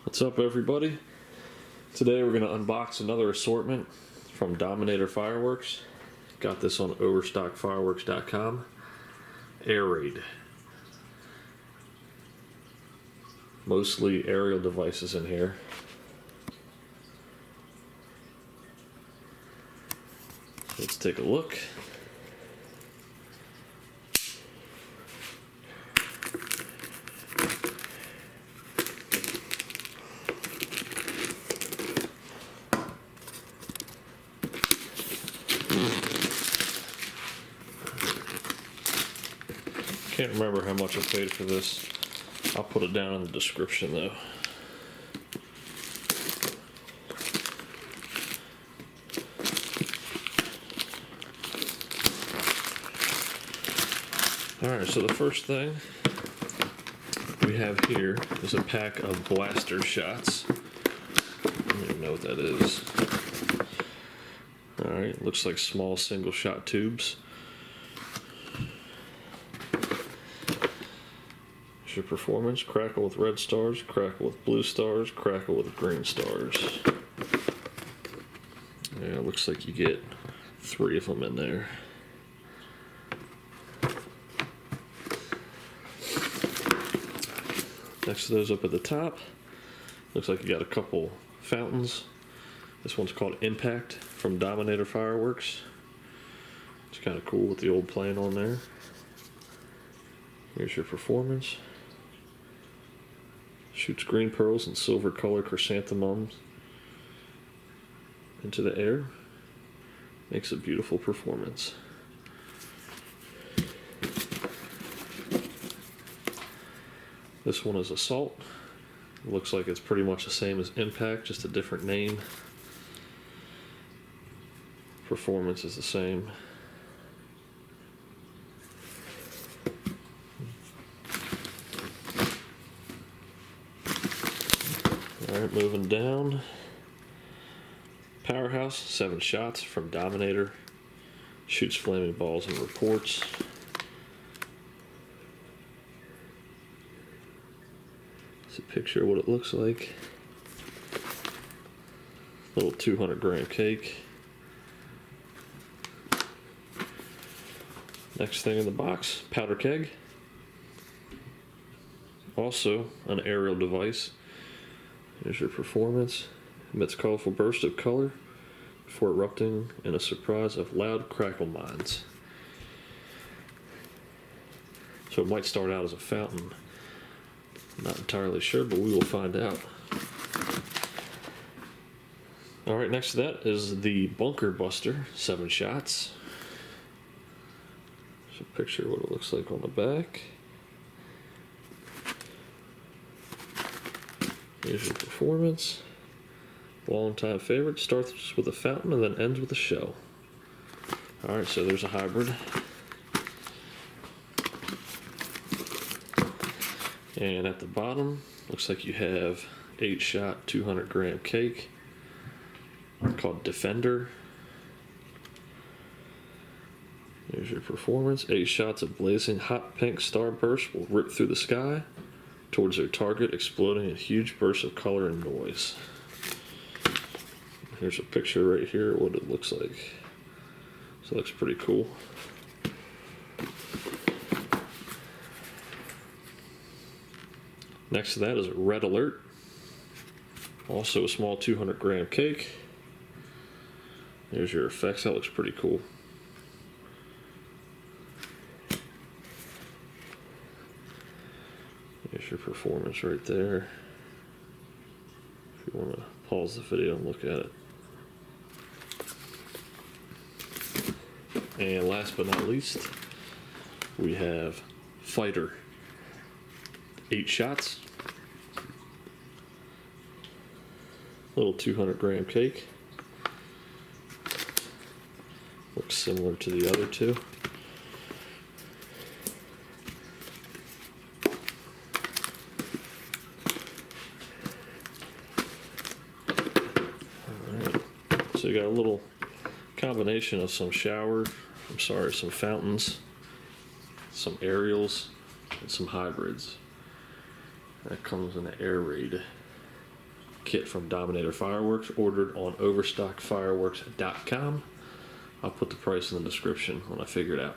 What's up, everybody? Today we're going to unbox another assortment from Dominator Fireworks. Got this on overstockfireworks.com. Air raid. Mostly aerial devices in here. Let's take a look. Can't remember how much I paid for this. I'll put it down in the description though. Alright, so the first thing we have here is a pack of blaster shots. I don't even know what that is. Alright, looks like small single shot tubes. Your performance: crackle with red stars, crackle with blue stars, crackle with green stars. Yeah, it looks like you get 3 of them in there. Next to those up at the top, looks like you got a couple fountains. This one's called Impact from Dominator Fireworks. It's kind of cool with the old plane on there. Here's your performance. Shoots green pearls and silver color chrysanthemums into the air. Makes a beautiful performance. This one is Assault. It looks like it's pretty much the same as Impact, just a different name. Performance is the same. Alright, moving down. Powerhouse, 7 shots from Dominator. Shoots flaming balls and reports. It's a picture of what it looks like. Little 200-gram cake. Next thing in the box, powder keg. Also an aerial device. Here's your performance. Emits colorful bursts of color before erupting in a surprise of loud crackle mines. So it might start out as a fountain. Not entirely sure, but we will find out. Alright, next to that is the Bunker Buster, 7 shots. There's a picture of what it looks like on the back. Here's your performance. Long-time favorite. Starts with a fountain and then ends with a shell. Alright, so there's a hybrid. And at the bottom, looks like you have 8-shot, 200-gram cake called Defender. Here's your performance. 8 shots of blazing hot pink starburst will rip through the sky towards their target, exploding in huge bursts of color and noise. Here's a picture right here of what it looks like. So it looks pretty cool. Next to that is a Red Alert. Also a small 200-gram cake. There's your effects. That looks pretty cool. There's your performance right there. If you want to pause the video and look at it. And last but not least, we have Fighter. 8 shots. Little 200-gram cake. Looks similar to the other two. So you got a little combination of some some fountains, some aerials, and some hybrids. That comes in the air raid. kit from Dominator Fireworks, ordered on overstockfireworks.com. I'll put the price in the description when I figure it out.